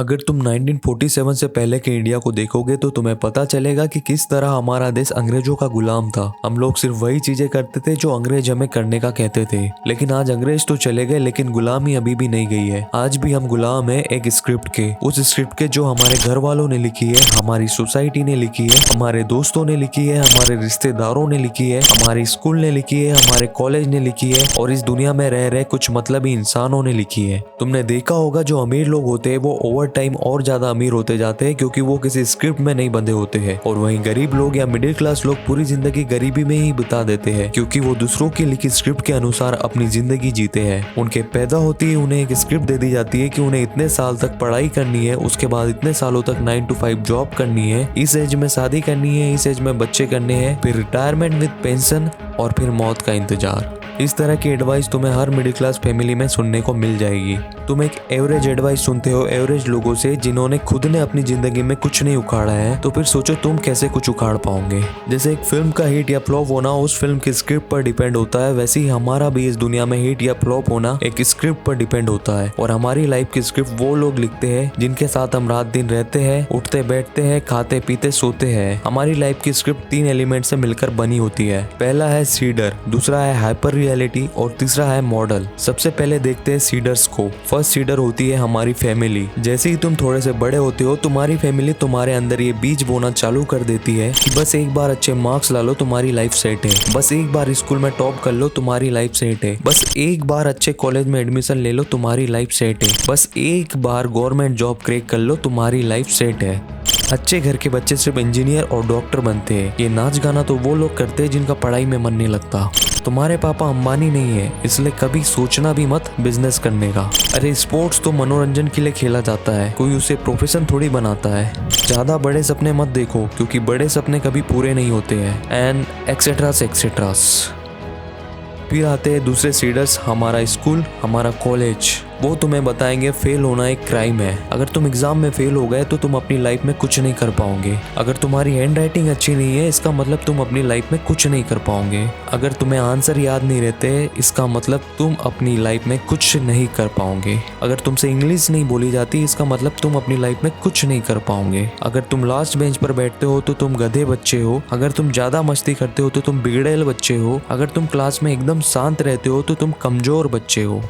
अगर तुम 1947 से पहले के इंडिया को देखोगे तो तुम्हें पता चलेगा कि किस तरह हमारा देश अंग्रेजों का गुलाम था। हम लोग सिर्फ वही चीजें करते थे जो अंग्रेज हमें करने का कहते थे। लेकिन आज अंग्रेज तो चले गए, लेकिन गुलामी अभी भी नहीं गई है। आज भी हम गुलाम है एक स्क्रिप्ट के, उस स्क्रिप्ट के जो हमारे घर वालों ने लिखी है, हमारी सोसाइटी ने लिखी है, हमारे दोस्तों ने लिखी है, हमारे रिश्तेदारों ने लिखी है, हमारी स्कूल ने लिखी है, हमारे कॉलेज ने लिखी है और इस दुनिया में रह रहे कुछ मतलबी इंसानों ने लिखी है। तुमने देखा होगा जो अमीर लोग होते हैं वो ओवर टाइम और ज्यादा अमीर होते जाते हैं क्योंकि वो किसी स्क्रिप्ट में नहीं बंधे होते हैं, और वहीं गरीब लोग या मिडिल क्लास लोग पूरी जिंदगी गरीबी में ही बिता देते हैं क्योंकि वो दूसरों की लिखी स्क्रिप्ट के अनुसार अपनी जिंदगी जीते हैं। उनके पैदा होते ही उन्हें एक स्क्रिप्ट दे दी जाती है कि उन्हें इतने साल तक पढ़ाई करनी है, उसके बाद इतने सालों तक 9 to 5 जॉब करनी है, इस एज में शादी करनी है, इस एज में बच्चे करने हैं, फिर रिटायरमेंट विद पेंशन और फिर मौत का इंतजार। इस तरह की एडवाइस तुम्हें हर मिडिल क्लास फैमिली में सुनने को मिल जाएगी। तुम एक एवरेज एडवाइस सुनते हो एवरेज लोगों से जिन्होंने खुद ने अपनी जिंदगी में कुछ नहीं उखाड़ा है, तो फिर सोचो तुम कैसे कुछ उखाड़ पाओगे। जैसे एक फिल्म का हिट या फ्लॉप होना उस फिल्म की स्क्रिप्ट पर डिपेंड होता है, वैसे ही हमारा भी इस दुनिया में हिट या फ्लॉप होना एक स्क्रिप्ट पर डिपेंड होता है। और हमारी लाइफ की स्क्रिप्ट वो लोग लिखते हैं जिनके साथ हम रात दिन रहते हैं, उठते बैठते हैं, खाते पीते सोते हैं। हमारी लाइफ की स्क्रिप्ट 3 एलिमेंट से मिलकर बनी होती है। पहला है सीडर, दूसरा है हाइपर रियलिटी और तीसरा है मॉडल। सबसे पहले देखते हैं सीडर्स को। फर्स्ट सीडर होती है हमारी फैमिली। जैसे ही तुम थोड़े से बड़े होते हो तुम्हारी फैमिली तुम्हारे अंदर ये बीज बोना चालू कर देती है कि बस एक बार अच्छे मार्क्स ला लो तुम्हारी लाइफ सेट है, बस एक बार स्कूल में टॉप कर लो तुम्हारी लाइफ सेट है, बस एक बार अच्छे कॉलेज में एडमिशन ले लो तुम्हारी लाइफ सेट है, बस एक बार गवर्नमेंट जॉब क्रैक कर लो तुम्हारी लाइफ सेट है। अच्छे घर के बच्चे सिर्फ इंजीनियर और डॉक्टर बनते हैं। ये नाच गाना तो वो लोग करते हैं जिनका पढ़ाई में मन नहीं लगता। तुम्हारे पापा अंबानी नहीं है, इसलिए कभी सोचना भी मत बिजनेस करने का। अरे स्पोर्ट्स तो मनोरंजन के लिए खेला जाता है, कोई उसे प्रोफेशन थोड़ी बनाता है। ज्यादा बड़े सपने मत देखो क्योंकि बड़े सपने कभी पूरे नहीं होते हैं, एंड एक्सेट्रास एक्सेट्रास। फिर आते हैं दूसरे सीडर्स, हमारा स्कूल, हमारा कॉलेज। वो तुम्हें बताएंगे फेल होना एक क्राइम है। अगर तुम एग्जाम में फेल हो गए तो तुम अपनी लाइफ में कुछ नहीं कर पाओगे। अगर तुम्हारी हैंड राइटिंग अच्छी नहीं है इसका मतलब तुम अपनी लाइफ में कुछ नहीं कर पाओगे। अगर तुम्हें आंसर याद नहीं रहते इसका मतलब तुम अपनी लाइफ में कुछ नहीं कर पाओगे। अगर तुमसे इंग्लिश नहीं बोली जाती इसका मतलब तुम अपनी लाइफ में कुछ नहीं कर पाओगे। अगर तुम लास्ट बेंच पर बैठते हो तो तुम गधे बच्चे हो। अगर तुम ज्यादा मस्ती करते हो तो तुम बिगड़ेल बच्चे हो। अगर तुम क्लास में एकदम शांत रहते हो तो तुम कमजोर बच्चे हो।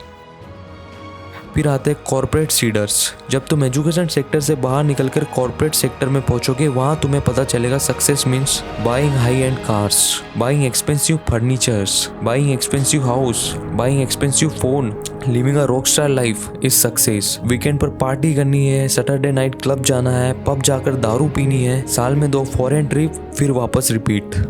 फिर आते हैं कॉर्पोरेट सीडर्स। जब तुम एजुकेशन सेक्टर से बाहर निकलकर कॉर्पोरेट सेक्टर में पहुंचोगे वहां तुम्हें पता चलेगा success means buying high and cars, buying expensive furnitures, buying expensive house, buying expensive phone, living a Rockstar life is success. Weekend पर पार्टी करनी है, सैटरडे नाइट क्लब जाना है, पब जाकर दारू पीनी है, साल में 2 फॉरेन ट्रिप, फिर वापस रिपीट।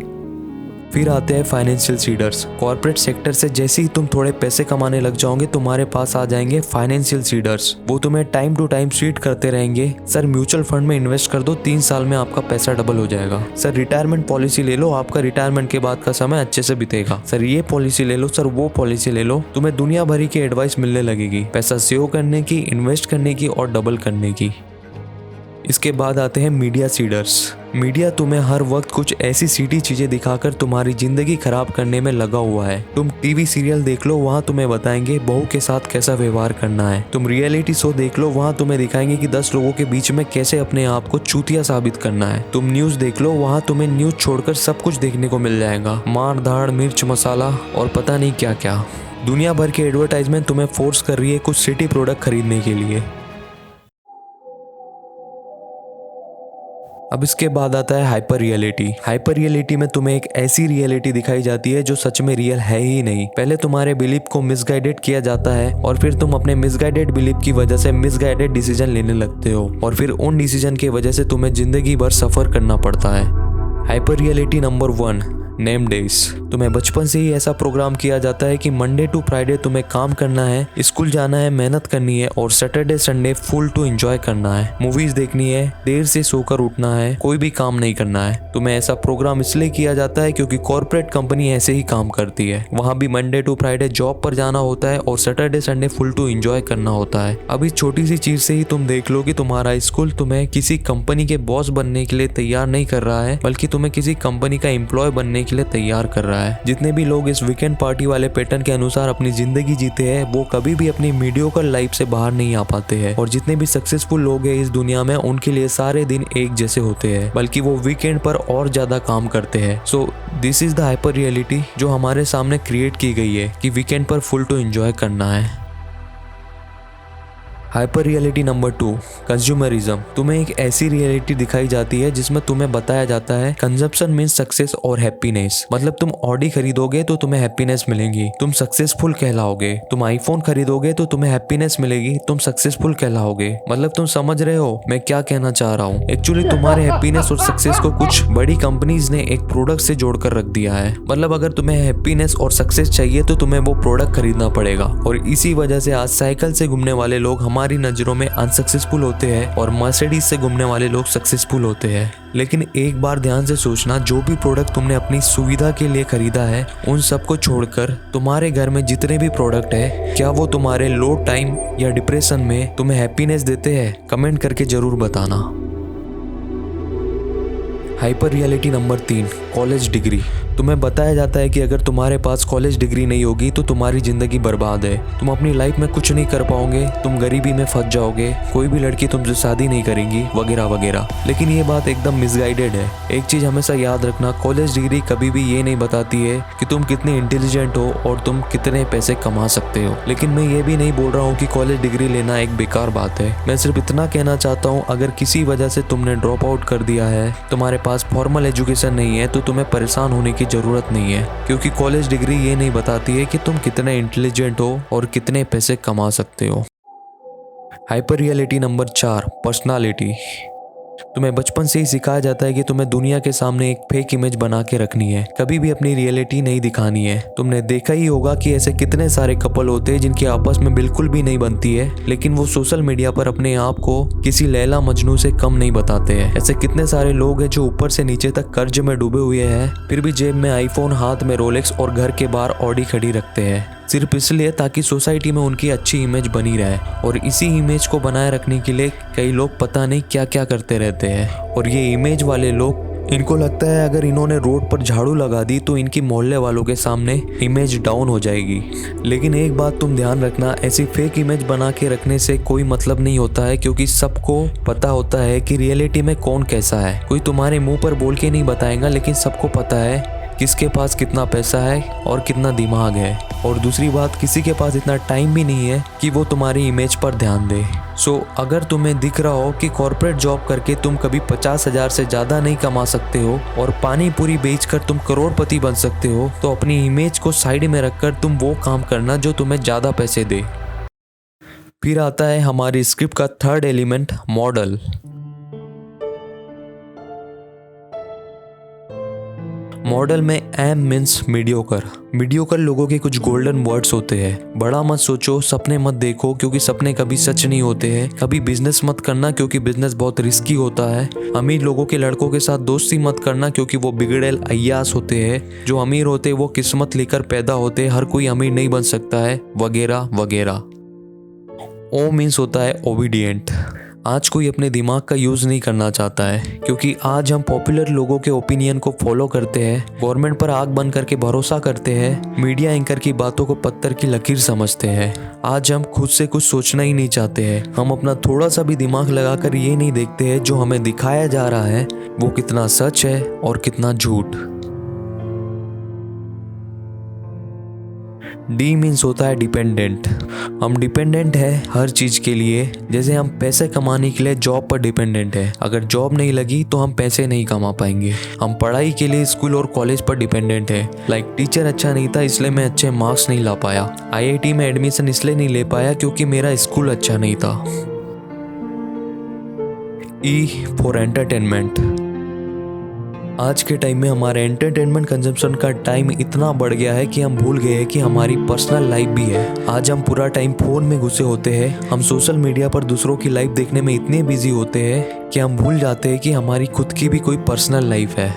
फिर आते हैं फाइनेंशियल सीडर्स। कॉर्पोरेट सेक्टर से जैसे ही तुम थोड़े पैसे कमाने लग जाओगे तुम्हारे पास आ जाएंगे फाइनेंशियल सीडर्स। वो तुम्हें टाइम टू टाइम सीड करते रहेंगे, सर म्यूचुअल फंड में इन्वेस्ट कर दो, 3 साल में आपका पैसा डबल हो जाएगा। सर रिटायरमेंट पॉलिसी ले लो, आपका रिटायरमेंट के बाद का समय अच्छे से बीतेगा। सर ये पॉलिसी ले लो, सर वो पॉलिसी ले लो। तुम्हें दुनिया भरी की एडवाइस मिलने लगेगी, पैसा सेव करने की, इन्वेस्ट करने की और डबल करने की। इसके बाद आते हैं मीडिया सीडर्स। मीडिया तुम्हें हर वक्त कुछ ऐसी सीधी चीजें दिखाकर तुम्हारी जिंदगी खराब करने में लगा हुआ है। तुम टीवी सीरियल देख लो, वहाँ तुम्हें बताएंगे बहू के साथ कैसा व्यवहार करना है। तुम रियलिटी शो देख लो, वहाँ तुम्हें दिखाएंगे कि 10 लोगों के बीच में कैसे अपने आप को चूतिया साबित करना है। तुम न्यूज देख लो, वहाँ तुम्हें न्यूज छोड़कर सब कुछ देखने को मिल जाएगा, मार धाड़, मिर्च मसाला और पता नहीं क्या क्या। दुनिया भर की एडवर्टाइजमेंट तुम्हें फोर्स कर रही है कुछ सिटी प्रोडक्ट खरीदने के लिए। अब इसके बाद आता है हाइपर रियलिटी। हाइपर रियलिटी में तुम्हें एक ऐसी रियलिटी दिखाई जाती है जो सच में रियल है ही नहीं। पहले तुम्हारे बिलीफ को मिसगाइडेड किया जाता है और फिर तुम अपने मिसगाइडेड बिलीफ की वजह से मिसगाइडेड डिसीजन लेने लगते हो और फिर उन डिसीजन की वजह से तुम्हें जिंदगी भर सफर करना पड़ता है। Hyper reality number 1, name days. तुम्हें बचपन से ही ऐसा प्रोग्राम किया जाता है कि मंडे टू फ्राइडे तुम्हें काम करना है, स्कूल जाना है, मेहनत करनी है और Saturday Sunday full to enjoy करना है, मूवीज देखनी है, देर से सोकर उठना है, कोई भी काम नहीं करना है। तुम्हें ऐसा प्रोग्राम इसलिए किया जाता है क्योंकि कॉर्पोरेट कंपनी ऐसे ही काम करती है। वहाँ भी मंडे टू फ्राइडे जॉब पर जाना होता है और Saturday Sunday full to enjoy करना होता है। अब इस छोटी सी चीज से ही तुम देख लो कि तुम्हारा स्कूल तुम्हें किसी कंपनी के बॉस बनने के लिए तैयार नहीं कर रहा है, बल्कि तुम्हें किसी कंपनी का एम्प्लॉय बनने के लिए तैयार कर रहा है। जितने भी लोग इस वीकेंड पार्टी वाले पैटर्न के अनुसार अपनी जिंदगी जीते हैं वो कभी भी अपनी मीडियोकर लाइफ से बाहर नहीं आ पाते हैं, और जितने भी सक्सेसफुल लोग हैं इस दुनिया में उनके लिए सारे दिन एक जैसे होते हैं, बल्कि वो वीकेंड पर और ज्यादा काम करते हैं। So this is the hyper reality जो हमारे सामने क्रिएट की गई है कि वीकेंड पर फुल टू एंजॉय करना है। Hyper reality number 2, consumerism. तुम्हें एक ऐसी रियलिटी दिखाई जाती है जिसमें तुम्हें बताया जाता है कंजप्शन मीन्स सक्सेस और हैप्पीनेस। मतलब तुम ऑडी खरीदोगे तो तुम्हें हैप्पीनेस मिलेगी, तुम सक्सेसफुल कहलाओगे। तुम आईफोन खरीदोगे तो तुम्हें हैप्पीनेस मिलेगी, तुम सक्सेसफुल कहलाओगे। मतलब तुम समझ रहे हो मैं क्या कहना चाह रहा हूँ। एक्चुअली तुम्हारे हैप्पीनेस और सक्सेस को कुछ बड़ी कंपनीज ने एक प्रोडक्ट से जोड़कर रख दिया है। मतलब अगर तुम्हें हैप्पीनेस और सक्सेस चाहिए तो तुम्हें वो प्रोडक्ट खरीदना पड़ेगा, और इसी वजह से आज साइकिल से घूमने वाले लोग हमारी नजरों में अनसक्सेसफुल होते हैं और मर्सिडीज से घूमने वाले लोग सक्सेसफुल होते हैं। लेकिन एक बार ध्यान से सोचना, जो भी प्रोडक्ट तुमने अपनी सुविधा के लिए खरीदा है उन सबको छोड़कर तुम्हारे घर में जितने भी प्रोडक्ट है, क्या वो तुम्हारे लो टाइम या डिप्रेशन में तुम्हें हैप्पीनेस देते हैं? कमेंट करके जरूर बताना। Hyper reality number 3, college degree. तुम्हें बताया जाता है कि अगर तुम्हारे पास कॉलेज डिग्री नहीं होगी तो तुम्हारी जिंदगी बर्बाद है, तुम अपनी लाइफ में कुछ नहीं कर पाओगे, तुम गरीबी में फंस जाओगे, कोई भी लड़की तुमसे शादी नहीं करेंगी वगैरह वगैरह। लेकिन ये बात एकदम मिसगाइडेड है। एक चीज हमेशा याद रखना, कॉलेज डिग्री कभी भी ये नहीं बताती है कि तुम कितने इंटेलिजेंट हो और तुम कितने पैसे कमा सकते हो। लेकिन मैं ये भी नहीं बोल रहा हूँ कि कॉलेज डिग्री लेना एक बेकार बात है। मैं सिर्फ इतना कहना चाहता हूँ, अगर किसी वजह से तुमने ड्रॉप आउट कर दिया है, तुम्हारे पास फॉर्मल एजुकेशन नहीं है, तो तुम्हें परेशान होने की जरूरत नहीं है, क्योंकि कॉलेज डिग्री ये नहीं बताती है कि तुम कितने इंटेलिजेंट हो और कितने पैसे कमा सकते हो। Hyper reality number 4, personality. तुम्हें बचपन से ही सिखाया जाता है कि तुम्हें दुनिया के सामने एक फेक इमेज बना के रखनी है, कभी भी अपनी रियलिटी नहीं दिखानी है। तुमने देखा ही होगा कि ऐसे कितने सारे कपल होते हैं जिनकी आपस में बिल्कुल भी नहीं बनती है, लेकिन वो सोशल मीडिया पर अपने आप को किसी लैला मजनू से कम नहीं बताते हैं। ऐसे कितने सारे लोग हैं जो ऊपर से नीचे तक कर्ज में डूबे हुए हैं, फिर भी जेब में आईफोन, हाथ में रोलेक्स और घर के बाहर ऑडी खड़ी रखते हैं, सिर्फ इसलिए ताकि सोसाइटी में उनकी अच्छी इमेज बनी रहे। और इसी इमेज को बनाए रखने के लिए कई लोग पता नहीं क्या क्या करते रहते हैं। और ये इमेज वाले लोग, इनको लगता है अगर इन्होंने रोड पर झाड़ू लगा दी तो इनकी मोहल्ले वालों के सामने इमेज डाउन हो जाएगी। लेकिन एक बात तुम ध्यान रखना, ऐसी फेक इमेज बना के रखने से कोई मतलब नहीं होता है, क्योंकि सबको पता होता है कि रियलिटी में कौन कैसा है। कोई तुम्हारे मुंह पर बोल के नहीं बताएगा, लेकिन सबको पता है किसके पास कितना पैसा है और कितना दिमाग है। और दूसरी बात, किसी के पास इतना टाइम भी नहीं है कि वो तुम्हारी इमेज पर ध्यान दे। सो अगर तुम्हें दिख रहा हो कि कॉर्पोरेट जॉब करके तुम कभी 50,000 से ज़्यादा नहीं कमा सकते हो और पानी पूरी बेचकर तुम करोड़पति बन सकते हो, तो अपनी इमेज को साइड में रखकर तुम वो काम करना जो तुम्हें ज़्यादा पैसे दे। फिर आता है हमारी स्क्रिप्ट का थर्ड एलिमेंट, मॉडल। मॉडल में एम मीन्स मीडियोकर। मीडियोकर लोगों के कुछ गोल्डन वर्ड्स होते हैं। बड़ा मत सोचो, सपने मत देखो क्योंकि सपने कभी सच नहीं होते हैं। कभी बिजनेस मत करना क्योंकि बिजनेस बहुत रिस्की होता है। अमीर लोगों के लड़कों के साथ दोस्ती मत करना क्योंकि वो बिगड़ेल अय्यास होते हैं। जो अमीर होते हैं वो किस्मत लेकर पैदा होते हैं, हर कोई अमीर नहीं बन सकता है, वगैरह वगैरह। ओ मीन्स होता है ओबीडियंट। आज कोई अपने दिमाग का यूज नहीं करना चाहता है, क्योंकि आज हम पॉपुलर लोगों के ओपिनियन को फॉलो करते हैं, गवर्नमेंट पर आंख बंद करके भरोसा करते हैं, मीडिया एंकर की बातों को पत्थर की लकीर समझते हैं। आज हम खुद से कुछ सोचना ही नहीं चाहते हैं। हम अपना थोड़ा सा भी दिमाग लगाकर ये नहीं देखते हैं जो हमें दिखाया जा रहा है वो कितना सच है और कितना झूठ। डी मीन्स होता है डिपेंडेंट। हम डिपेंडेंट है हर चीज के लिए। जैसे हम पैसे कमाने के लिए जॉब पर डिपेंडेंट है, अगर जॉब नहीं लगी तो हम पैसे नहीं कमा पाएंगे। हम पढ़ाई के लिए स्कूल और कॉलेज पर डिपेंडेंट है। लाइक टीचर अच्छा नहीं था इसलिए मैं अच्छे मार्क्स नहीं ला पाया, IIT में एडमिशन इसलिए नहीं ले पाया क्योंकि मेरा स्कूल अच्छा नहीं था। E for entertainment. आज के टाइम में हमारे एंटरटेनमेंट कंजम्पशन का टाइम इतना बढ़ गया है कि हम भूल गए हैं कि हमारी पर्सनल लाइफ भी है। आज हम पूरा टाइम फोन में घुसे होते हैं। हम सोशल मीडिया पर दूसरों की लाइफ देखने में इतने बिजी होते हैं कि हम भूल जाते हैं कि हमारी खुद की भी कोई पर्सनल लाइफ है।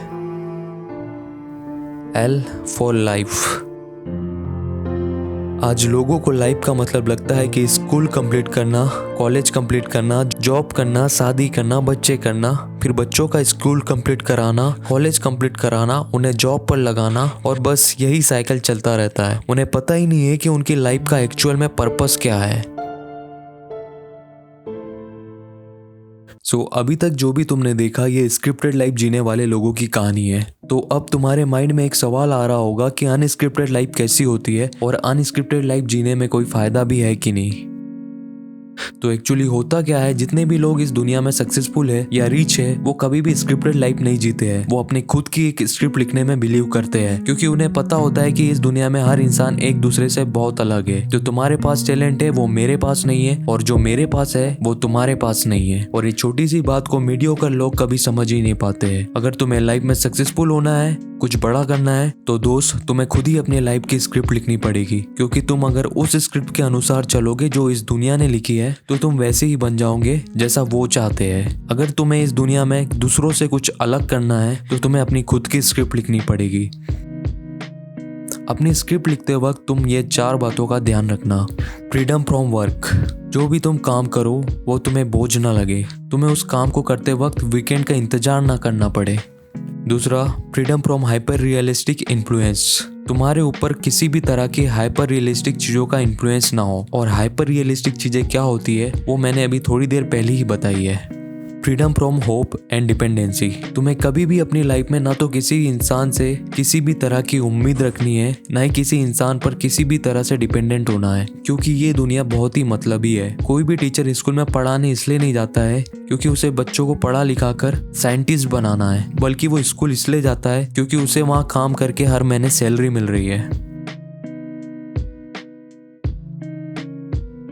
L for life. आज लोगों को लाइफ का मतलब लगता है कि स्कूल कंप्लीट करना, कॉलेज कंप्लीट करना, जॉब करना, शादी करना, बच्चे करना, फिर बच्चों का स्कूल कंप्लीट कराना, कॉलेज कंप्लीट कराना, उन्हें जॉब पर लगाना और बस यही साइकिल चलता रहता है। उन्हें पता ही नहीं है कि उनकी लाइफ का एक्चुअल में पर्पस क्या है। अभी तक जो भी तुमने देखा ये स्क्रिप्टेड लाइफ जीने वाले लोगों की कहानी है। तो अब तुम्हारे माइंड में एक सवाल आ रहा होगा कि अनस्क्रिप्टेड लाइफ कैसी होती है और अनस्क्रिप्टेड लाइफ जीने में कोई फायदा भी है कि नहीं। तो एक्चुअली होता क्या है, जितने भी लोग इस दुनिया में सक्सेसफुल है या रिच है वो कभी भी स्क्रिप्टेड लाइफ नहीं जीते हैं। वो अपनी खुद की एक स्क्रिप्ट लिखने में बिलीव करते हैं, क्योंकि उन्हें पता होता है कि इस दुनिया में हर इंसान एक दूसरे से बहुत अलग है। जो तुम्हारे पास टैलेंट है वो मेरे पास नहीं है और जो मेरे पास है वो तुम्हारे पास नहीं है। और ये छोटी सी बात को मीडियोकर लोग कभी समझ ही नहीं पाते हैं। अगर तुम्हें लाइफ में सक्सेसफुल होना है, कुछ बड़ा करना है, तो दोस्त तुम्हें खुद ही अपने लाइफ की स्क्रिप्ट लिखनी पड़ेगी। क्योंकि तुम अगर उस स्क्रिप्ट के अनुसार चलोगे जो इस दुनिया ने लिखी है तो तुम वैसे ही बन जाओगे जैसा वो चाहते हैं। अगर तुम्हें इस दुनिया में दूसरों से कुछ अलग करना है तो तुम्हें अपनी खुद की स्क्रिप्ट लिखनी पड़ेगी। अपनी स्क्रिप्ट लिखते वक्त तुम ये 4 बातों का ध्यान रखना। फ्रीडम फ्रॉम वर्क, जो भी तुम काम करो वो तुम्हें बोझ ना लगे, तुम्हें उस काम को करते वक्त वीकेंड का इंतजार ना करना पड़े। दूसरा, freedom from hyper realistic influence, तुम्हारे ऊपर किसी भी तरह की हाइपर रियलिस्टिक चीज़ों का इन्फ्लुएंस ना हो। और हाइपर रियलिस्टिक चीज़ें क्या होती है वो मैंने अभी थोड़ी देर पहले ही बताई है। Freedom from hope and dependency, तुम्हें कभी भी अपनी लाइफ में ना तो किसी इंसान से किसी भी तरह की उम्मीद रखनी है, ना ही किसी इंसान पर किसी भी तरह से डिपेंडेंट होना है। क्योंकि ये दुनिया बहुत ही मतलबी है। कोई भी टीचर स्कूल में पढ़ाने इसलिए नहीं जाता है क्योंकि उसे बच्चों को पढ़ा लिखा कर साइंटिस्ट बनाना है, बल्कि वो स्कूल इसलिए जाता है क्योंकि उसे वहाँ काम करके हर महीने सैलरी मिल रही है।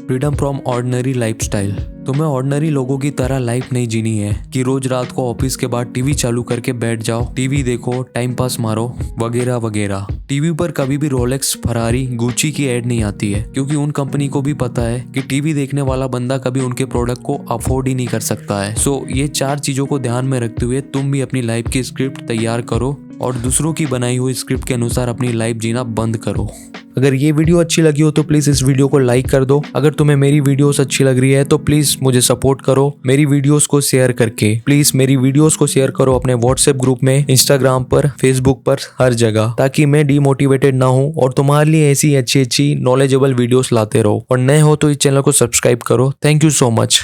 फ्रीडम फ्रॉम ऑर्डिनरी लाइफस्टाइल, तुम्हें ऑर्डिनरी लोगों की तरह लाइफ नहीं जीनी है कि रोज रात को ऑफिस के बाद टीवी चालू करके बैठ जाओ, टीवी देखो, टाइम पास मारो वगैरह वगैरह। टीवी पर कभी भी रोलेक्स, फरारी, गुची की एड नहीं आती है, क्योंकि उन कंपनी को भी पता है कि टीवी देखने वाला बंदा कभी उनके प्रोडक्ट को अफोर्ड ही नहीं कर सकता है। ये 4 चीजों को ध्यान में रखते हुए तुम भी अपनी लाइफ की स्क्रिप्ट तैयार करो और दूसरों की बनाई हुई स्क्रिप्ट के अनुसार अपनी लाइफ जीना बंद करो। अगर ये वीडियो अच्छी लगी हो तो प्लीज़ इस वीडियो को लाइक कर दो। अगर तुम्हें मेरी वीडियोस अच्छी लग रही है तो प्लीज़ मुझे सपोर्ट करो मेरी वीडियोस को शेयर करके। प्लीज़ मेरी वीडियोस को शेयर करो अपने व्हाट्सएप ग्रुप में, इंस्टाग्राम पर, फेसबुक पर, हर जगह, ताकि मैं डीमोटिवेटेड ना हूँ और तुम्हारे लिए ऐसी अच्छी अच्छी नॉलेजेबल वीडियोस लाते रहो। और नए हो तो इस चैनल को सब्सक्राइब करो। Thank you so much.